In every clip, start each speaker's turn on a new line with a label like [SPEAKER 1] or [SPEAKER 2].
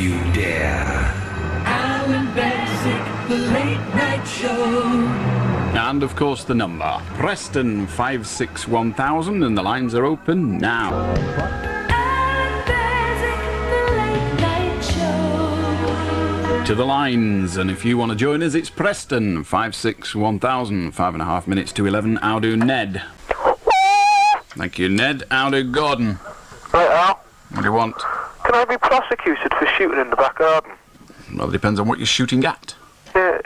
[SPEAKER 1] you dare.
[SPEAKER 2] Allan Beswick, the Late Night Show.
[SPEAKER 3] And of course the number. Preston 561,000 and the lines are open now.
[SPEAKER 2] Allan Beswick, the Late Night Show.
[SPEAKER 3] To the lines, and if you want to join us, it's Preston 561,000, 5.5 minutes to 11. How do Ned? Thank you, Ned. How do Gordon?
[SPEAKER 4] Right, Al.
[SPEAKER 3] What do you want?
[SPEAKER 4] Can I be prosecuted for shooting in the back garden?
[SPEAKER 3] Well, it depends on what you're shooting at.
[SPEAKER 4] Yeah,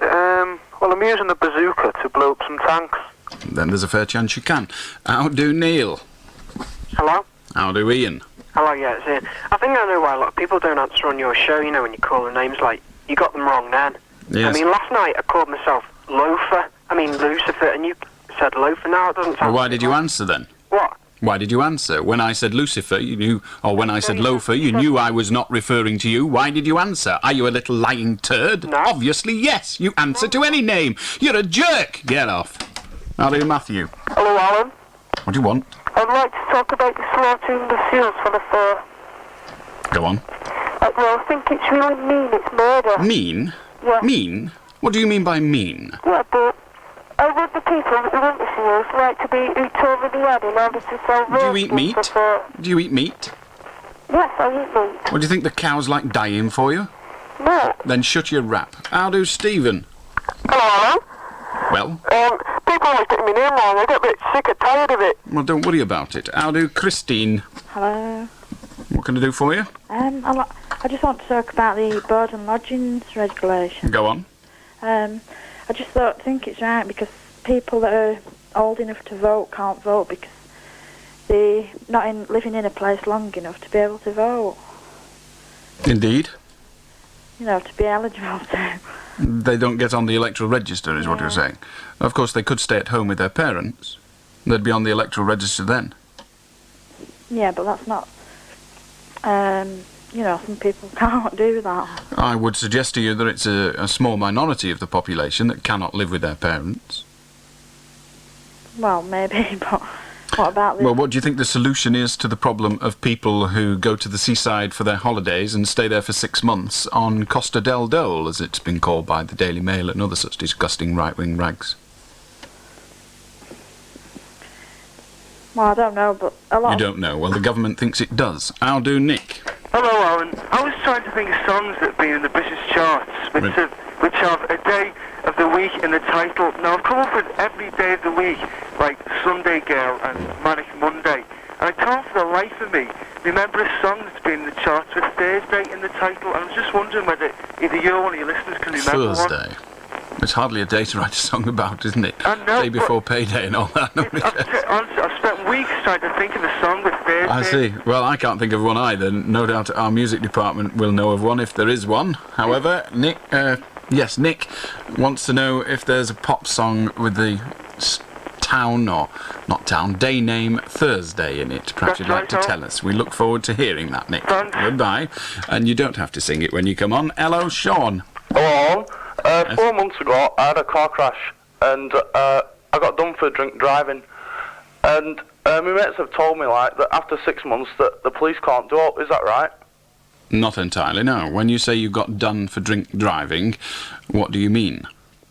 [SPEAKER 4] well, I'm using a bazooka to blow up some tanks.
[SPEAKER 3] Then there's a fair chance you can. How do Neil?
[SPEAKER 5] Hello?
[SPEAKER 3] How do Ian?
[SPEAKER 5] Hello, yeah, it's Ian. I think I know why a lot of people don't answer on your show, you know, when you call the names, like, you got them wrong then.
[SPEAKER 3] Yes.
[SPEAKER 5] I mean, last night I called myself Lucifer, and you said Loafer. Now it doesn't sound...
[SPEAKER 3] Well, why did you answer then?
[SPEAKER 5] What?
[SPEAKER 3] Why did you answer? When I said Lucifer, you knew, or when I said loafer, you knew I was not referring to you. Why did you answer? Are you a little lying turd?
[SPEAKER 5] No.
[SPEAKER 3] Obviously, yes. You answer to any name. You're a jerk. Get off. How do you, Matthew?
[SPEAKER 4] Hello, Alan.
[SPEAKER 3] What do you want?
[SPEAKER 4] I'd like to talk about the slaughtering the seals for the fur.
[SPEAKER 3] Go on.
[SPEAKER 4] Well, I think it's really mean. It's murder.
[SPEAKER 3] Mean?
[SPEAKER 4] Yeah.
[SPEAKER 3] Mean? What do you mean by mean?
[SPEAKER 4] Yeah, but I read the people who want the seals like to be eat over the head in order to sell
[SPEAKER 3] Do you eat
[SPEAKER 4] roasted
[SPEAKER 3] meat?
[SPEAKER 4] for fur.
[SPEAKER 3] Do you eat meat?
[SPEAKER 4] Yes, I eat meat.
[SPEAKER 3] What do you think the cows like dying for you?
[SPEAKER 4] No.
[SPEAKER 3] Then shut your rap. How do Stephen?
[SPEAKER 4] Hello,
[SPEAKER 3] Well,
[SPEAKER 4] Alan. People always get me name wrong. I get a bit sick and tired of it.
[SPEAKER 3] well, don't worry about it. How do Christine?
[SPEAKER 6] Hello.
[SPEAKER 3] What can I do for you?
[SPEAKER 6] I just want to talk about the board and lodgings regulation.
[SPEAKER 3] Go on.
[SPEAKER 6] I just think it's right because people that are old enough to vote can't vote because they're not living in a place long enough to be able to vote.
[SPEAKER 3] Indeed.
[SPEAKER 6] You know, to be eligible to.
[SPEAKER 3] They don't get on the electoral register, is what you're saying. Of course, they could stay at home with their parents. They'd be on the electoral register then.
[SPEAKER 6] Yeah, but that's not... you know, some people can't do that.
[SPEAKER 3] I would suggest to you that it's a small minority of the population that cannot live with their parents.
[SPEAKER 6] Well, maybe, but what about the...
[SPEAKER 3] Well, what do you think the solution is to the problem of people who go to the seaside for their holidays and stay there for 6 months on Costa del Dole, as it's been called by the Daily Mail and other such disgusting right-wing rags?
[SPEAKER 6] Well, I don't know, but a lot
[SPEAKER 3] You don't know. Well, the government thinks it does. How do Nick?
[SPEAKER 4] Hello, Alan. I was trying to think of songs that have been in the British charts, which have a day of the week in the title. Now, I've come up with every day of the week, like Sunday Girl and Manic Monday, and I can't for the life of me remember a song that's been in the charts with Thursday in the title, and I was just wondering whether either you or one of your listeners can remember
[SPEAKER 3] Thursday.
[SPEAKER 4] one.
[SPEAKER 3] It's hardly a day to write a song about, isn't it?
[SPEAKER 4] I know,
[SPEAKER 3] Day before payday and all that. Nobody cares.
[SPEAKER 4] Honestly, I've spent weeks trying to think of a song with Thursday.
[SPEAKER 3] I see. Well, I can't think of one either. No doubt our music department will know of one if there is one. However, Nick wants to know if there's a pop song with the day name Thursday in it. Perhaps you'd like to tell us. We look forward to hearing that, Nick.
[SPEAKER 4] Thanks.
[SPEAKER 3] Goodbye. And you don't have to sing it when you come on. Hello, Sean.
[SPEAKER 4] Hello. 4 months ago, I had a car crash, and I got done for drink driving. And my mates have told me, like, that after 6 months that the police can't do it. Is that right?
[SPEAKER 3] Not entirely, no. When you say you got done for drink driving, what do you mean?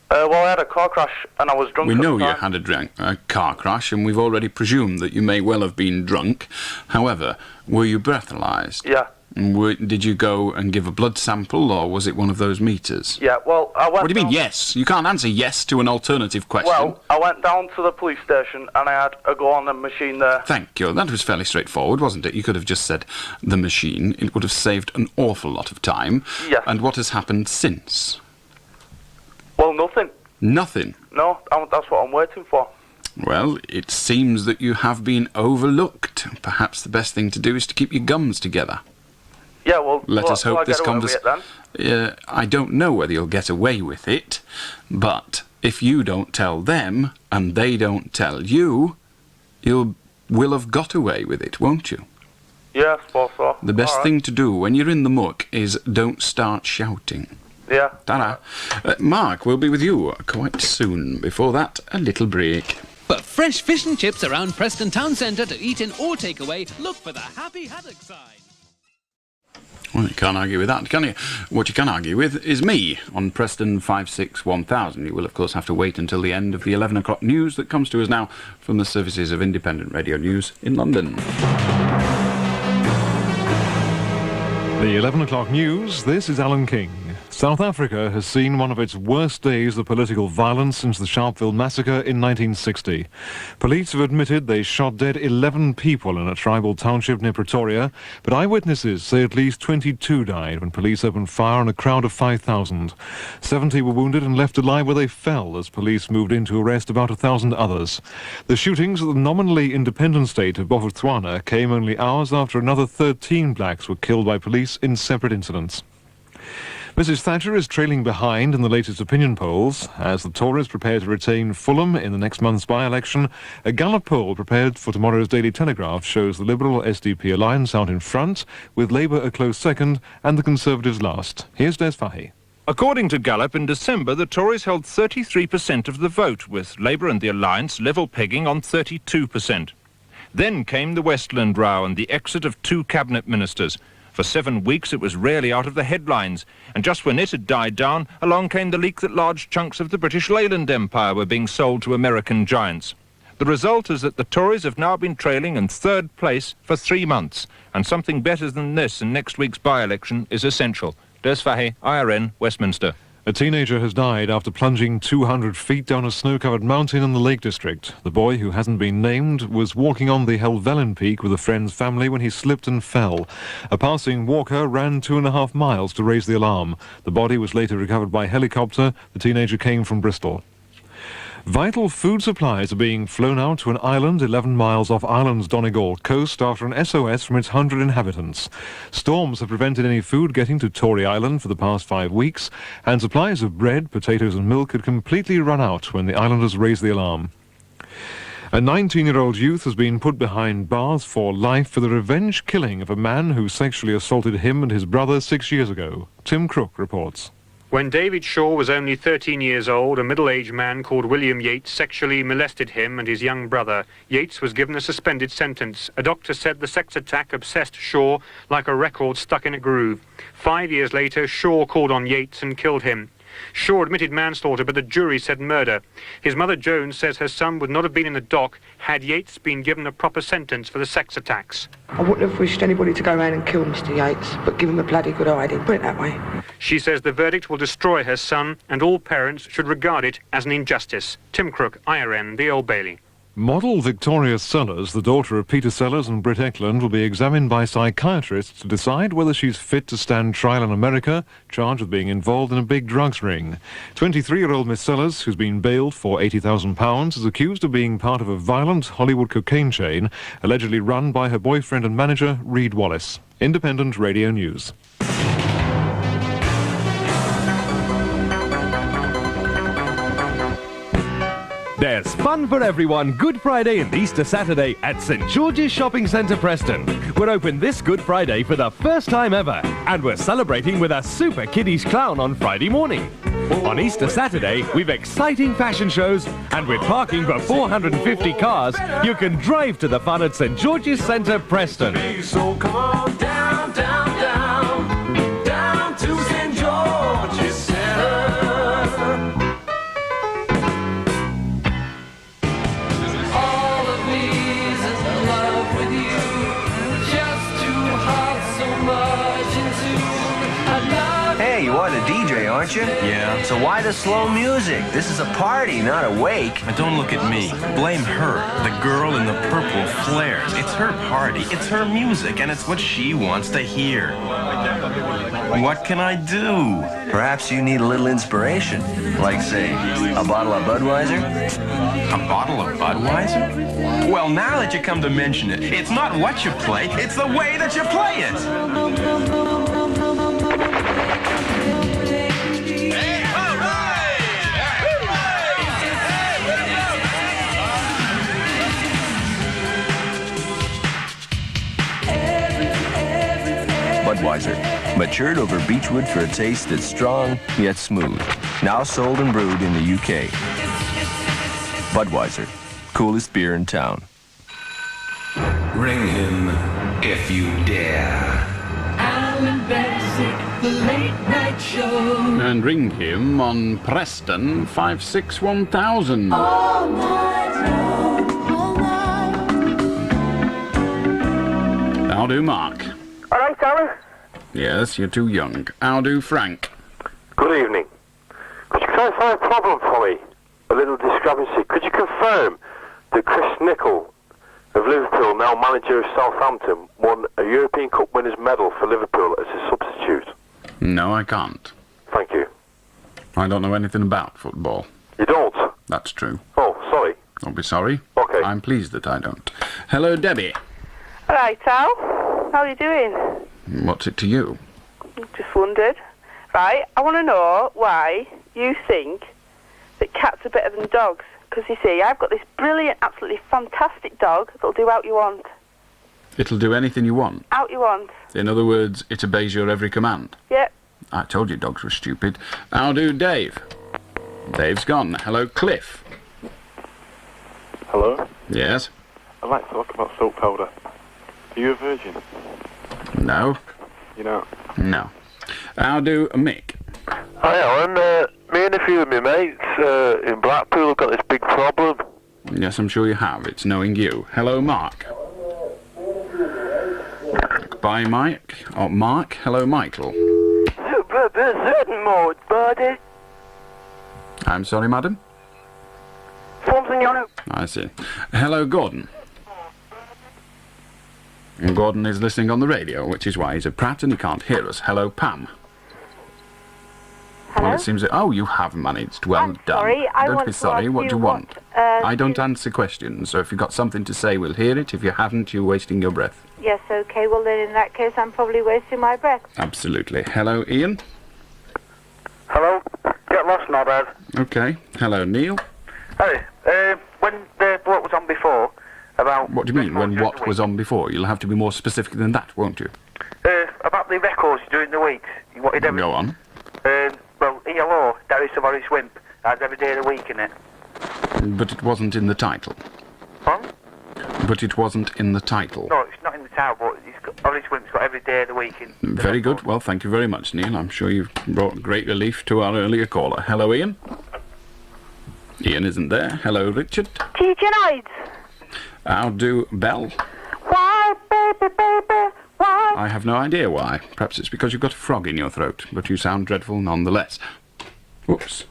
[SPEAKER 4] Well, I had a car crash, and I was drunk.
[SPEAKER 3] We
[SPEAKER 4] at
[SPEAKER 3] know
[SPEAKER 4] the
[SPEAKER 3] you
[SPEAKER 4] time.
[SPEAKER 3] had a car crash, and we've already presumed that you may well have been drunk. However, were you breathalyzed?
[SPEAKER 4] Yeah.
[SPEAKER 3] Did you go and give a blood sample, or was it one of those meters?
[SPEAKER 4] Yeah, well, I went
[SPEAKER 3] What do you mean,
[SPEAKER 4] down-
[SPEAKER 3] yes? You can't answer yes to an alternative question.
[SPEAKER 4] Well, I went down to the police station, and I had a go on the machine there.
[SPEAKER 3] Thank you. That was fairly straightforward, wasn't it? You could have just said the machine. It would have saved an awful lot of time.
[SPEAKER 4] Yes.
[SPEAKER 3] And what has happened since?
[SPEAKER 4] Well, nothing.
[SPEAKER 3] Nothing.
[SPEAKER 4] No, that's what I'm waiting for.
[SPEAKER 3] Well, it seems that you have been overlooked. Perhaps the best thing to do is to keep your gums together.
[SPEAKER 4] Yeah, well,
[SPEAKER 3] Let us hope this
[SPEAKER 4] conversation.
[SPEAKER 3] I don't know whether you'll get away with it, but if you don't tell them and they don't tell you, you will have got away with it, won't you?
[SPEAKER 4] Yeah, I suppose so.
[SPEAKER 3] The best
[SPEAKER 4] All right.
[SPEAKER 3] thing to do when you're in the muck is don't start shouting.
[SPEAKER 4] Yeah.
[SPEAKER 3] Ta-da. Mark will be with you quite soon. Before that, a little break.
[SPEAKER 7] For fresh fish and chips around Preston Town Centre to eat in or take away, look for the Happy Haddock sign.
[SPEAKER 3] Well, you can't argue with that, can you? What you can argue with is me on Preston 561,000. You will, of course, have to wait until the end of the 11 o'clock news that comes to us now from the services of Independent Radio News in London.
[SPEAKER 1] The 11 o'clock news, this is Alan King. South Africa has seen one of its worst days of political violence since the Sharpeville massacre in 1960. Police have admitted they shot dead 11 people in a tribal township near Pretoria, but eyewitnesses say at least 22 died when police opened fire on a crowd of 5,000. 70 were wounded and left to lie where they fell as police moved in to arrest about 1,000 others. The shootings at the nominally independent state of Botswana came only hours after another 13 blacks were killed by police in separate incidents. Mrs Thatcher is trailing behind in the latest opinion polls. As the Tories prepare to retain Fulham in the next month's by-election, a Gallup poll prepared for tomorrow's Daily Telegraph shows the Liberal-SDP alliance out in front, with Labour a close second and the Conservatives last. Here's Des Fahy.
[SPEAKER 8] According to Gallup, in December, the Tories held 33% of the vote, with Labour and the alliance level pegging on 32%. Then came the Westland row and the exit of 2 cabinet ministers. For 7 weeks it was rarely out of the headlines, and just when it had died down, along came the leak that large chunks of the British Leyland Empire were being sold to American giants. The result is that the Tories have now been trailing in 3rd place for 3 months, and something better than this in next week's by-election is essential. Des Fahy, IRN, Westminster.
[SPEAKER 1] A teenager has died after plunging 200 feet down a snow-covered mountain in the Lake District. The boy, who hasn't been named, was walking on the Helvellyn Peak with a friend's family when he slipped and fell. A passing walker ran 2.5 miles to raise the alarm. The body was later recovered by helicopter. The teenager came from Bristol. Vital food supplies are being flown out to an island 11 miles off Ireland's Donegal coast after an SOS from its 100 inhabitants. Storms have prevented any food getting to Tory Island for the past 5 weeks, and supplies of bread, potatoes and milk had completely run out when the islanders raised the alarm. A 19-year-old youth has been put behind bars for life for the revenge killing of a man who sexually assaulted him and his brother 6 years ago. Tim Crook reports.
[SPEAKER 9] When David Shaw was only 13 years old, a middle-aged man called William Yates sexually molested him and his young brother. Yates was given a suspended sentence. A doctor said the sex attack obsessed Shaw like a record stuck in a groove. 5 years later, Shaw called on Yates and killed him. Shaw admitted manslaughter, but the jury said murder. His mother, Joan, says her son would not have been in the dock had Yates been given a proper sentence for the sex attacks.
[SPEAKER 10] I wouldn't have wished anybody to go around and kill Mr Yates, but give him a bloody good hiding, put it that way.
[SPEAKER 9] She says the verdict will destroy her son, and all parents should regard it as an injustice. Tim Crook, IRN, the Old Bailey.
[SPEAKER 1] Model Victoria Sellers, the daughter of Peter Sellers and Britt Eklund, will be examined by psychiatrists to decide whether she's fit to stand trial in America, charged with being involved in a big drugs ring. 23-year-old Miss Sellers, who's been bailed for £80,000, is accused of being part of a violent Hollywood cocaine chain, allegedly run by her boyfriend and manager, Reed Wallace. Independent Radio News.
[SPEAKER 11] There's fun for everyone Good Friday and Easter Saturday at St George's Shopping Centre Preston. We're open this Good Friday for the first time ever, and we're celebrating with a super kiddies clown on Friday morning. On Easter Saturday, we've exciting fashion shows, and with parking for 450 cars, you can drive to the fun at St George's Centre Preston.
[SPEAKER 2] So come on down, down, down, down to St. George's Centre. All of me's in love with you, just too hot, so much into I love.
[SPEAKER 12] Hey, you are the DJ, aren't you?
[SPEAKER 13] Yeah.
[SPEAKER 12] So why the slow music? This is a party, not a wake.
[SPEAKER 13] Now don't look at me. Blame her, the girl in the purple flares. It's her party, it's her music, and it's what she wants to hear. What can I do?
[SPEAKER 12] Perhaps you need a little inspiration. Like, say, a bottle of Budweiser?
[SPEAKER 13] A bottle of Budweiser? Well, now that you come to mention it, it's not what you play, it's the way that you play it.
[SPEAKER 12] Budweiser, matured over beechwood for a taste that's strong yet smooth. Now sold and brewed in the UK. Budweiser, coolest beer in town.
[SPEAKER 2] Ring him if you dare. Allan Beswick, the late night show.
[SPEAKER 3] And ring him on Preston 561,000.
[SPEAKER 2] All night long, all night.
[SPEAKER 3] How do Mark?
[SPEAKER 14] All right, Alan.
[SPEAKER 3] Yes, you're too young. How do Frank?
[SPEAKER 14] Good evening. Could you clarify a problem for me? A little discrepancy. Could you confirm that Chris Nicholl of Liverpool, now manager of Southampton, won a European Cup winners' medal for Liverpool as a substitute?
[SPEAKER 3] No, I can't.
[SPEAKER 14] Thank you.
[SPEAKER 3] I don't know anything about football.
[SPEAKER 14] You don't?
[SPEAKER 3] That's true.
[SPEAKER 14] Oh, sorry.
[SPEAKER 3] Don't be sorry.
[SPEAKER 14] Okay.
[SPEAKER 3] I'm pleased that I don't. Hello, Debbie.
[SPEAKER 15] All right, Al. How are you doing?
[SPEAKER 3] What's it to you?
[SPEAKER 15] Just wondered. Right, I want to know why you think that cats are better than dogs. Because, you see, I've got this brilliant, absolutely fantastic dog that'll do out you want.
[SPEAKER 3] It'll do anything you want.
[SPEAKER 15] Out you want.
[SPEAKER 3] In other words, it obeys your every command.
[SPEAKER 15] Yep.
[SPEAKER 3] I told you dogs were stupid. How do Dave? Dave's gone. Hello, Cliff.
[SPEAKER 16] Hello?
[SPEAKER 3] Yes?
[SPEAKER 16] I'd like to talk about soap powder. Are you a virgin?
[SPEAKER 3] No.
[SPEAKER 16] You know.
[SPEAKER 3] No. How do Mick?
[SPEAKER 14] Hi, Alan. Me and a few of my mates in Blackpool have got this big problem.
[SPEAKER 3] Yes, I'm sure you have. It's knowing you. Hello, Mark. Bye, Mike. Oh, Mark. Hello, Michael.
[SPEAKER 14] Certain mode, buddy.
[SPEAKER 3] I'm sorry, madam?
[SPEAKER 14] Something you know.
[SPEAKER 3] I see. Hello, Gordon. And Gordon is listening on the radio, which is why he's a prat and he can't hear us. Hello, Pam.
[SPEAKER 15] Hello?
[SPEAKER 3] Well, it seems that... Oh, you have managed. Well done.
[SPEAKER 15] Sorry, I
[SPEAKER 3] Don't
[SPEAKER 15] want
[SPEAKER 3] be
[SPEAKER 15] to
[SPEAKER 3] sorry.
[SPEAKER 15] ask
[SPEAKER 3] What do you want?
[SPEAKER 15] what,
[SPEAKER 3] I don't answer questions, so if you've got something to say, we'll hear it. If you haven't, you're wasting your breath.
[SPEAKER 15] Yes, okay. Well, then in that case, I'm probably wasting my breath.
[SPEAKER 3] Absolutely. Hello, Ian.
[SPEAKER 14] Hello? Get lost now, Dad.
[SPEAKER 3] Okay. Hello, Neil.
[SPEAKER 14] Hey, when the bloke was on before, about...
[SPEAKER 3] What do you mean, when what was on before? You'll have to be more specific than that, won't you?
[SPEAKER 14] About the records during the week. You wanted every...
[SPEAKER 3] Go on.
[SPEAKER 14] Well, ELO, Darius of Horace Wimp, has every day of the week in it.
[SPEAKER 3] But it wasn't in the title.
[SPEAKER 14] Huh?
[SPEAKER 3] But it wasn't in the title.
[SPEAKER 14] No, it's not in the title, but Horace Wimp's got every day of the week in...
[SPEAKER 3] Very good. Well, thank you very much, Neil. I'm sure you've brought great relief to our earlier caller. Hello, Ian. Ian isn't there. Hello, Richard.
[SPEAKER 15] Teacher Nights.
[SPEAKER 3] How do Bell?
[SPEAKER 15] Why, baby, baby, why?
[SPEAKER 3] I have no idea why. Perhaps it's because you've got a frog in your throat, but you sound dreadful nonetheless. Whoops.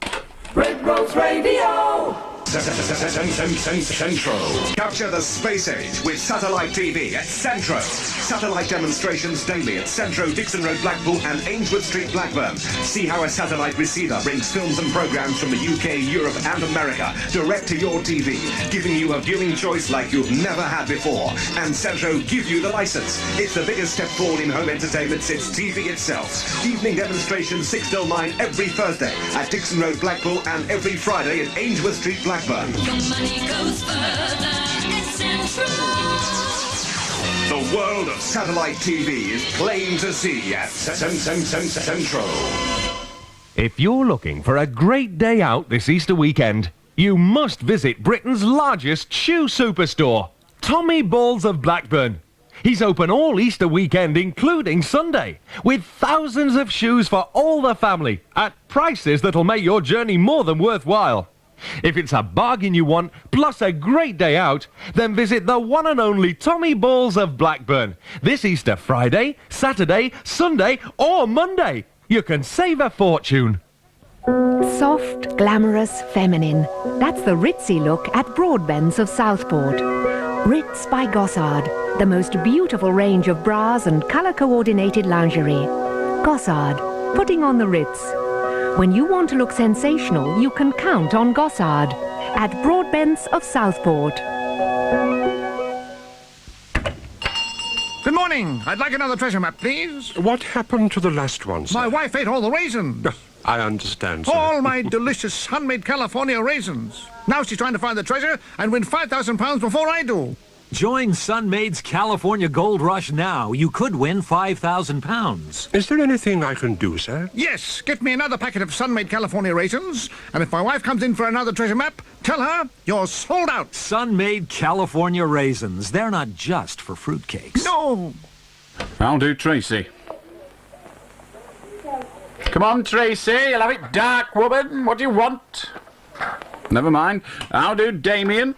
[SPEAKER 2] Red Rose Radio.
[SPEAKER 17] Centro. Capture the space age with satellite TV at Centro. Satellite demonstrations daily at Centro, Dixon Road, Blackpool and Ainsworth Street, Blackburn. See how a satellite receiver brings films and programs from the UK, Europe and America direct to your TV, giving you a viewing choice like you've never had before. And Centro give you the license. It's the biggest step forward in home entertainment since TV itself. Evening demonstrations 6 till 9 every Thursday at Dixon Road, Blackpool and every Friday at Ainsworth Street, Blackburn.
[SPEAKER 2] Your money goes further at Central.
[SPEAKER 17] The world of satellite TV is plain to see at Centro.
[SPEAKER 11] If you're looking for a great day out this Easter weekend, you must visit Britain's largest shoe superstore, Tommy Balls of Blackburn. He's open all Easter weekend, including Sunday, with thousands of shoes for all the family at prices that'll make your journey more than worthwhile. If it's a bargain you want, plus a great day out, then visit the one and only Tommy Balls of Blackburn this Easter Friday, Saturday, Sunday or Monday. You can save a fortune.
[SPEAKER 18] Soft, glamorous, feminine. That's the ritzy look at Broadbents of Southport. Ritz by Gossard, the most beautiful range of bras and colour-coordinated lingerie. Gossard, putting on the Ritz. When you want to look sensational, you can count on Gossard at Broadbents of Southport.
[SPEAKER 19] Good morning. I'd like another treasure map, please.
[SPEAKER 20] What happened to the last one, sir?
[SPEAKER 19] My wife ate all the raisins.
[SPEAKER 20] I understand, sir.
[SPEAKER 19] All my delicious handmade California raisins. Now she's trying to find the treasure and win £5,000 before I do.
[SPEAKER 21] Join Sunmaid's California Gold Rush now. You could win £5,000.
[SPEAKER 20] Is there anything I can do, sir?
[SPEAKER 19] Yes, get me another packet of Sun-made California raisins, and if my wife comes in for another treasure map, tell her you're sold out.
[SPEAKER 21] Sun-made California raisins. They're not just for fruitcakes.
[SPEAKER 19] No.
[SPEAKER 3] I'll do Tracy. Come on, Tracy, you'll have it dark, woman. What do you want? Never mind. How do, Damien?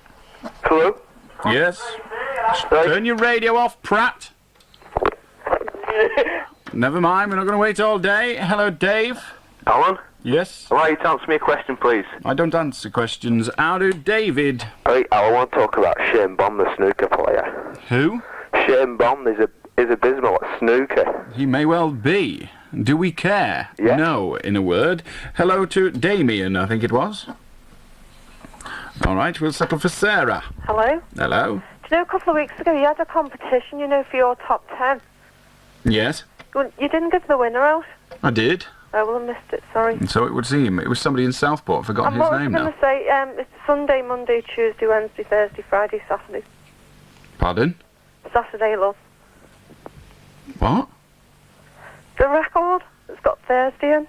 [SPEAKER 14] Hello?
[SPEAKER 3] Yes? Turn your radio off, Pratt. Never mind, we're not going to wait all day. Hello, Dave.
[SPEAKER 14] Alan?
[SPEAKER 3] Yes?
[SPEAKER 14] I'd like you to answer me a question, please.
[SPEAKER 3] I don't answer questions. How do, David?
[SPEAKER 14] Hey, I want to talk about Shane Bond, the snooker player.
[SPEAKER 3] Who?
[SPEAKER 14] Shane Bond is abysmal at snooker.
[SPEAKER 3] He may well be. Do we care?
[SPEAKER 14] Yeah.
[SPEAKER 3] No, in a word. Hello to Damien, I think it was. All right, we'll settle for Sarah.
[SPEAKER 5] Hello?
[SPEAKER 3] Hello?
[SPEAKER 5] Do you know, a couple of weeks ago you had a competition, you know, for your top 10.
[SPEAKER 3] Yes?
[SPEAKER 5] You didn't give the winner out?
[SPEAKER 3] I did.
[SPEAKER 5] Oh, well, I missed it, sorry.
[SPEAKER 3] And so it would seem. It was somebody in Southport. I've forgotten his name
[SPEAKER 5] I was
[SPEAKER 3] now.
[SPEAKER 5] going to say, it's Sunday, Monday, Tuesday, Wednesday, Thursday, Friday, Saturday.
[SPEAKER 3] Pardon?
[SPEAKER 5] Saturday, love.
[SPEAKER 3] What?
[SPEAKER 5] The record has got Thursday in.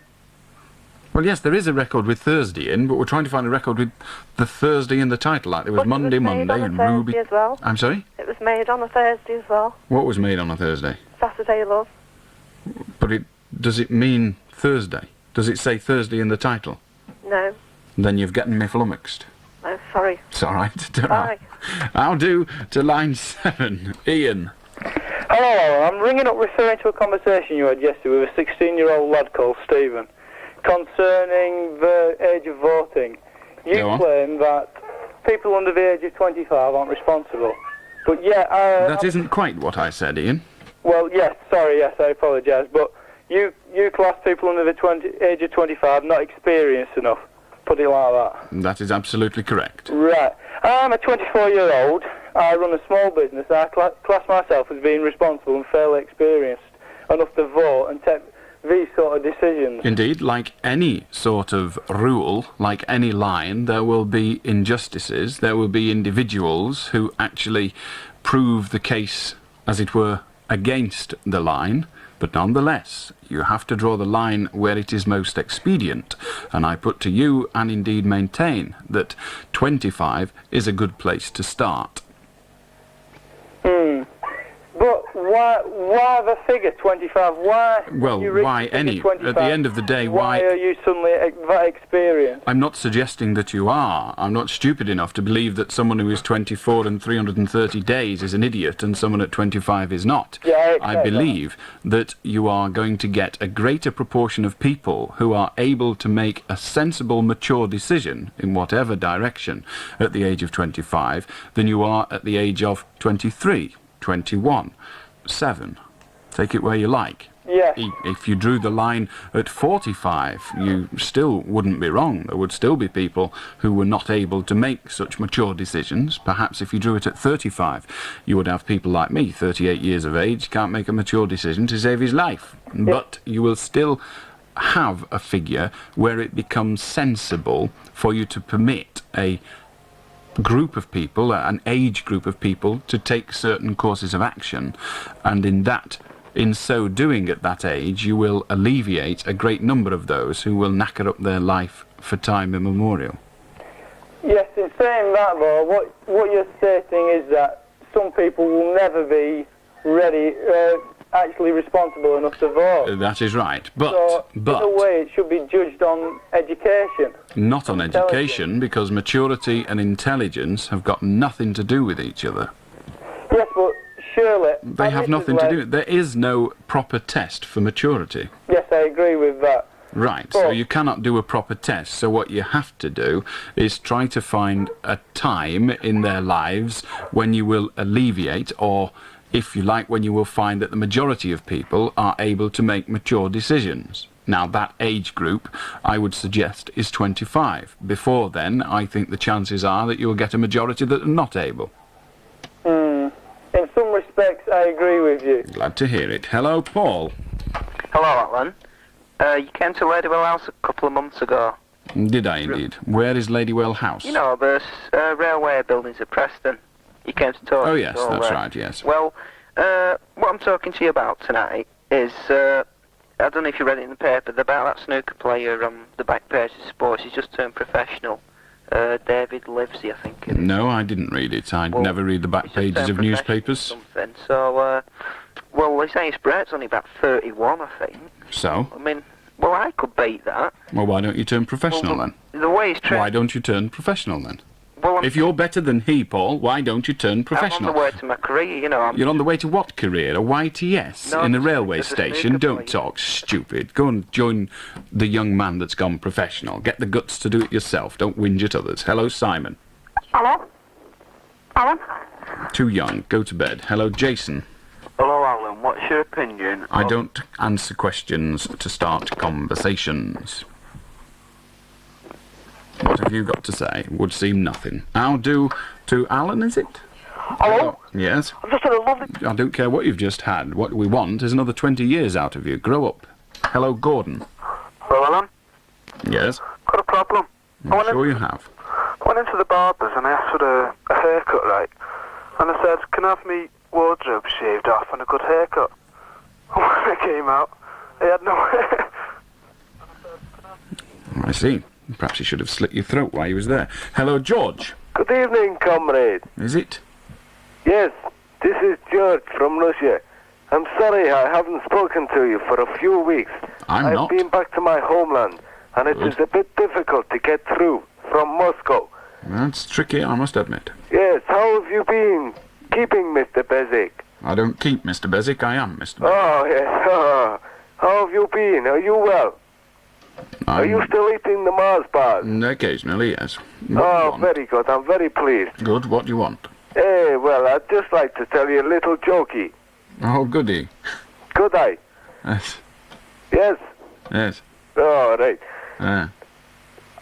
[SPEAKER 3] Well, yes, there is a record with Thursday in, but we're trying to find a record with the Thursday in the title. Like there was
[SPEAKER 5] But
[SPEAKER 3] Monday,
[SPEAKER 5] it was made
[SPEAKER 3] Monday,
[SPEAKER 5] on
[SPEAKER 3] and
[SPEAKER 5] a Thursday
[SPEAKER 3] Ruby.
[SPEAKER 5] as well.
[SPEAKER 3] I'm sorry?
[SPEAKER 5] It was made on a Thursday as well.
[SPEAKER 3] What was made on a Thursday?
[SPEAKER 5] Saturday, love.
[SPEAKER 3] But does it mean Thursday? Does it say Thursday in the title?
[SPEAKER 5] No.
[SPEAKER 3] Then you've gotten me flummoxed.
[SPEAKER 5] Oh, sorry.
[SPEAKER 3] It's all right.
[SPEAKER 5] Bye.
[SPEAKER 3] I'll do to line 7. Ian.
[SPEAKER 22] Hello, Alan. I'm ringing up referring to a conversation you had yesterday with a 16-year-old lad called Stephen concerning the age of voting. You claim that people under the age of 25 aren't responsible. But yeah,
[SPEAKER 3] That isn't quite what I said, Ian.
[SPEAKER 22] well, yes, sorry, yes, I apologise, but you class people under the age of 25 not experienced enough. Put it like that.
[SPEAKER 3] That is absolutely correct.
[SPEAKER 22] Right. I'm a 24-year-old. I run a small business. I class myself as being responsible and fairly experienced enough to vote and take these sort of decisions.
[SPEAKER 3] Indeed, like any sort of rule, like any line, there will be injustices. There will be individuals who actually prove the case, as it were, against the line. But nonetheless, you have to draw the line where it is most expedient. And I put to you, and indeed maintain, that 25 is a good place to start.
[SPEAKER 22] But why the figure 25? Why?
[SPEAKER 3] Well, why any?
[SPEAKER 22] 25?
[SPEAKER 3] At the end of the day,
[SPEAKER 22] Why are you suddenly that experienced?
[SPEAKER 3] I'm not suggesting that you are. I'm not stupid enough to believe that someone who is 24 and 330 days is an idiot and someone at 25 is not.
[SPEAKER 22] Yeah,
[SPEAKER 3] I believe that you are going to get a greater proportion of people who are able to make a sensible, mature decision in whatever direction at the age of 25 than you are at the age of 23, 21, 7. Take it where you like.
[SPEAKER 22] Yeah.
[SPEAKER 3] If you drew the line at 45, you still wouldn't be wrong. There would still be people who were not able to make such mature decisions. Perhaps if you drew it at 35, you would have people like me, 38 years of age, can't make a mature decision to save his life. Yeah. But you will still have a figure where it becomes sensible for you to permit a group of people, an age group of people, to take certain courses of action, and in so doing at that age, you will alleviate a great number of those who will knacker up their life for time immemorial.
[SPEAKER 22] Yes, in saying that, though, what you're stating is that some people will never be ready, actually responsible enough to vote.
[SPEAKER 3] That is right, but
[SPEAKER 22] in a way it should be judged on education.
[SPEAKER 3] Not on education, because maturity and intelligence have got nothing to do with each other.
[SPEAKER 22] Yes, but surely...
[SPEAKER 3] They have nothing to do. There is no proper test for maturity.
[SPEAKER 22] Yes, I agree with that.
[SPEAKER 3] Right, so you cannot do a proper test, so what you have to do is try to find a time in their lives when you will alleviate, or if you like, when you will find that the majority of people are able to make mature decisions. Now, that age group, I would suggest, is 25. Before then, I think the chances are that you'll get a majority that are not able.
[SPEAKER 22] In some respects, I agree with you.
[SPEAKER 3] Glad to hear it. Hello, Paul.
[SPEAKER 23] Hello, Alan. You came to Ladywell House a couple of months ago.
[SPEAKER 3] Did I indeed? Where is Ladywell House?
[SPEAKER 23] You know, the railway buildings at Preston. You came to talk.
[SPEAKER 3] Oh, yes, that's right, yes.
[SPEAKER 23] Well, what I'm talking to you about tonight is, I don't know if you read it in the paper, about that snooker player on the back page of Sports. He's just turned professional. David Livesey, I think.
[SPEAKER 3] No, I didn't read it. I never read the back pages of newspapers.
[SPEAKER 23] So, well, they say his Brett's only about 31, I think.
[SPEAKER 3] So?
[SPEAKER 23] I mean, Well, I could beat that.
[SPEAKER 3] Well, why don't you turn professional then?
[SPEAKER 23] The way he's
[SPEAKER 3] Why don't you turn professional then?
[SPEAKER 23] Well,
[SPEAKER 3] if you're better than he, Paul, why don't you turn professional?
[SPEAKER 23] I'm on the way to my career, you know.
[SPEAKER 3] You're on the way to what career? A YTS?
[SPEAKER 23] No,
[SPEAKER 3] in a railway
[SPEAKER 23] as a
[SPEAKER 3] station?
[SPEAKER 23] snooker
[SPEAKER 3] Don't talk stupid. Go and join the young man that's gone professional. Get the guts to do it yourself. Don't whinge at others. Hello, Simon.
[SPEAKER 4] Hello? Alan?
[SPEAKER 3] Too young. Go to bed. Hello, Jason.
[SPEAKER 23] Hello, Alan. What's your opinion?
[SPEAKER 3] I don't answer questions to start conversations. What have you got to say? Would seem nothing. I'll do to Alan, is it?
[SPEAKER 4] Hello?
[SPEAKER 3] Yes?
[SPEAKER 4] I've just had a lovely...
[SPEAKER 3] I don't care what you've just had. What we want is another 20 years out of you. Grow up. Hello, Gordon.
[SPEAKER 16] Hello, Alan.
[SPEAKER 3] Yes?
[SPEAKER 16] Got a problem.
[SPEAKER 3] I'm sure you have.
[SPEAKER 16] I went into the barber's and I asked for a haircut, right? And I said, can I have me wardrobe shaved off and a good haircut? When I came out, I had no hair.
[SPEAKER 3] I see. Perhaps he should have slit your throat while he was there. Hello, George.
[SPEAKER 6] Good evening, comrade.
[SPEAKER 3] Is it?
[SPEAKER 6] Yes, this is George from Russia. I'm sorry I haven't spoken to you for a few weeks. I've been back to my homeland, and it is a bit difficult to get through from Moscow.
[SPEAKER 3] That's tricky, I must admit.
[SPEAKER 6] Yes, how have you been keeping, Mr. Beswick?
[SPEAKER 3] I don't keep Mr. Beswick, I am Mr. Beswick.
[SPEAKER 6] Oh, yes. Oh. How have you been? Are you well? Are you still eating the Mars bars?
[SPEAKER 3] Occasionally, yes.
[SPEAKER 6] Oh, very good. I'm very pleased.
[SPEAKER 3] Good, what do you want?
[SPEAKER 6] Well, I'd just like to tell you a little jokey.
[SPEAKER 3] Oh, goody.
[SPEAKER 6] Could I?
[SPEAKER 3] Yes.
[SPEAKER 6] Yes?
[SPEAKER 3] Yes.
[SPEAKER 6] Oh, right.
[SPEAKER 3] Ah.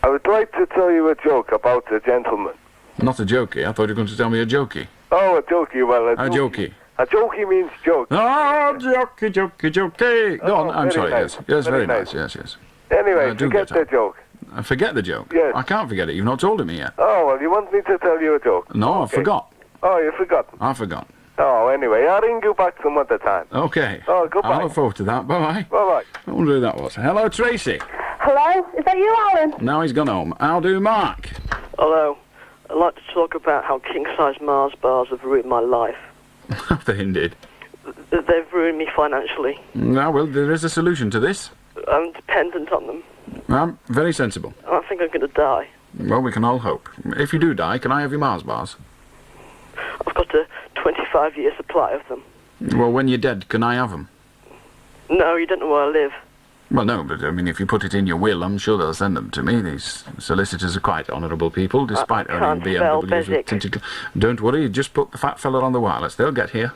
[SPEAKER 6] I would like to tell you a joke about a gentleman.
[SPEAKER 3] Not a jokey, I thought you were going to tell me a jokey.
[SPEAKER 6] Oh, a jokey, well,
[SPEAKER 3] A jokey.
[SPEAKER 6] A jokey means joke.
[SPEAKER 3] Oh, jokey, jokey, jokey. Go on, I'm sorry,
[SPEAKER 6] nice.
[SPEAKER 3] yes. Yes, very nice, yes, yes.
[SPEAKER 6] Anyway,
[SPEAKER 3] do
[SPEAKER 6] forget
[SPEAKER 3] get
[SPEAKER 6] the joke.
[SPEAKER 3] I forget the joke?
[SPEAKER 6] Yes.
[SPEAKER 3] I can't forget it, you've not told it me yet.
[SPEAKER 6] Oh, well, you want me to tell you a joke?
[SPEAKER 3] No, I forgot.
[SPEAKER 6] Oh, you forgot?
[SPEAKER 3] I forgot.
[SPEAKER 6] Oh, anyway, I'll ring you back some other time.
[SPEAKER 3] Okay.
[SPEAKER 6] Oh, goodbye.
[SPEAKER 3] I look forward to that. Bye-bye.
[SPEAKER 6] Bye-bye.
[SPEAKER 3] I wonder who that was. Hello, Tracy.
[SPEAKER 7] Hello? Is that you, Alan?
[SPEAKER 3] Now he's gone home. I'll do Mark.
[SPEAKER 24] Hello. I'd like to talk about how king-size Mars bars have ruined my life.
[SPEAKER 3] They indeed.
[SPEAKER 24] They've ruined me financially.
[SPEAKER 3] Now, well, there is a solution to this.
[SPEAKER 24] I'm dependent on them.
[SPEAKER 3] Very sensible.
[SPEAKER 24] I think I'm going to die.
[SPEAKER 3] Well, we can all hope. If you do die, can I have your Mars bars?
[SPEAKER 24] I've got a 25-year supply of them.
[SPEAKER 3] Well, when you're dead, can I have them?
[SPEAKER 24] No, you don't know where I live.
[SPEAKER 3] Well, no, but, I mean, if you put it in your will, I'm sure they'll send them to me. These solicitors are quite honourable people, despite owning BMWs with tinted... Don't worry, just put the fat fella on the wireless. They'll get here.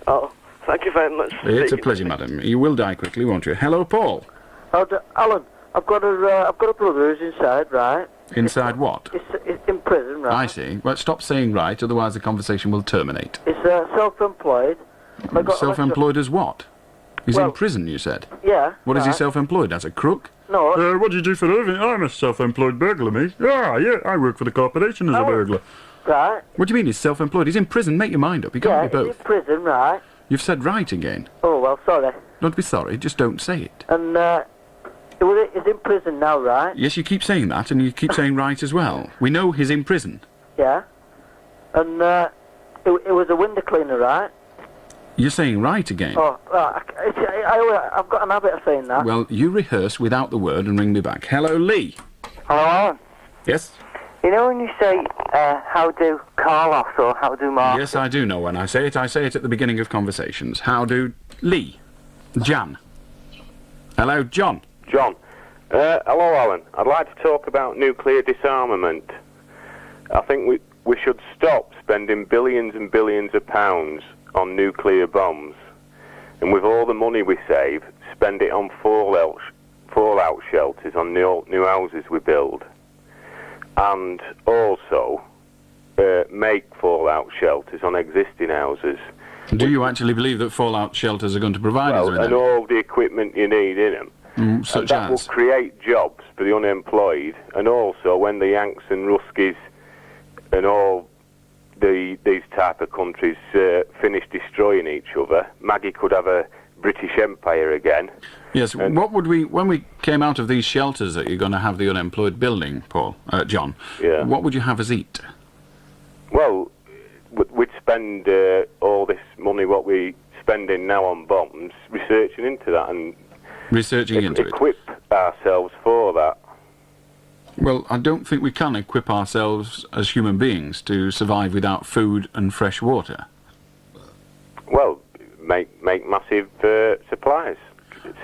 [SPEAKER 24] Oh, thank you very much.
[SPEAKER 3] It's a pleasure, madam. You will die quickly, won't you? Hello, Paul.
[SPEAKER 22] Alan, I've got a brother who's inside, right?
[SPEAKER 3] Inside what?
[SPEAKER 22] It's in prison, right?
[SPEAKER 3] I see. Well, stop saying right, otherwise the conversation will terminate.
[SPEAKER 22] He's self-employed.
[SPEAKER 3] Self-employed as what? He's in prison, you said?
[SPEAKER 22] Yeah.
[SPEAKER 3] What is he self-employed as, a crook?
[SPEAKER 22] No.
[SPEAKER 25] What do you do for a living? I'm a self-employed burglar, me. Yeah, I work for the corporation as a burglar.
[SPEAKER 22] Right.
[SPEAKER 3] What do you mean he's self-employed? He's in prison, make your mind up. He can't be both.
[SPEAKER 22] He's in prison, right?
[SPEAKER 3] You've said right again.
[SPEAKER 22] Oh, well, sorry.
[SPEAKER 3] Don't be sorry, just don't say it.
[SPEAKER 22] And, he's in prison now, right?
[SPEAKER 3] Yes, you keep saying that, and you keep saying right as well. We know he's in prison.
[SPEAKER 22] Yeah. And, it was a window cleaner, right?
[SPEAKER 3] You're saying right again.
[SPEAKER 22] Oh, I've got an habit of saying that.
[SPEAKER 3] Well, you rehearse without the word and ring me back. Hello, Lee.
[SPEAKER 22] Hello, Alan.
[SPEAKER 3] Yes?
[SPEAKER 22] You know when you say, how do Carlos or how do Mark?
[SPEAKER 3] Yes, I do know when I say it. I say it at the beginning of conversations. How do Lee? Jan. Hello, John.
[SPEAKER 14] John. Hello, Alan. I'd like to talk about nuclear disarmament. I think we should stop spending billions and billions of pounds on nuclear bombs, and with all the money we save, spend it on fallout shelters on new houses we build, and also make fallout shelters on existing houses.
[SPEAKER 3] Do you actually believe that fallout shelters are going to provide us with
[SPEAKER 14] and
[SPEAKER 3] them?
[SPEAKER 14] all the equipment you need in them?
[SPEAKER 3] Such
[SPEAKER 14] that
[SPEAKER 3] as?
[SPEAKER 14] will create jobs for the unemployed, and also when the Yanks and Ruskies and all these type of countries finish destroying each other, Maggie could have a British Empire again.
[SPEAKER 3] Yes, what would we, when we came out of these shelters that you're going to have the unemployed building, John, what would you have us eat?
[SPEAKER 14] Well, we'd spend all this money what we spending now on bombs, researching into that and
[SPEAKER 3] researching into
[SPEAKER 14] equip ourselves for that?
[SPEAKER 3] Well, I don't think we can equip ourselves as human beings to survive without food and fresh water.
[SPEAKER 14] Well, make massive supplies.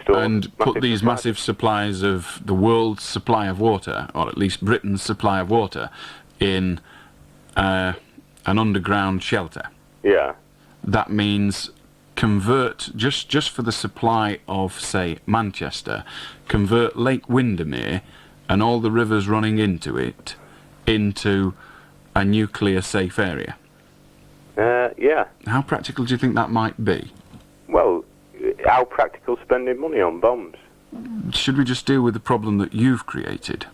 [SPEAKER 3] And put these massive supplies of the world's supply of water, or at least Britain's supply of water, in an underground shelter.
[SPEAKER 14] Yeah.
[SPEAKER 3] That means convert, just for the supply of, say, Manchester, convert Lake Windermere and all the rivers running into it into a nuclear safe area.
[SPEAKER 14] Yeah.
[SPEAKER 3] How practical do you think that might be?
[SPEAKER 14] Well, how practical spending money on bombs?
[SPEAKER 3] Should we just deal with the problem that you've created?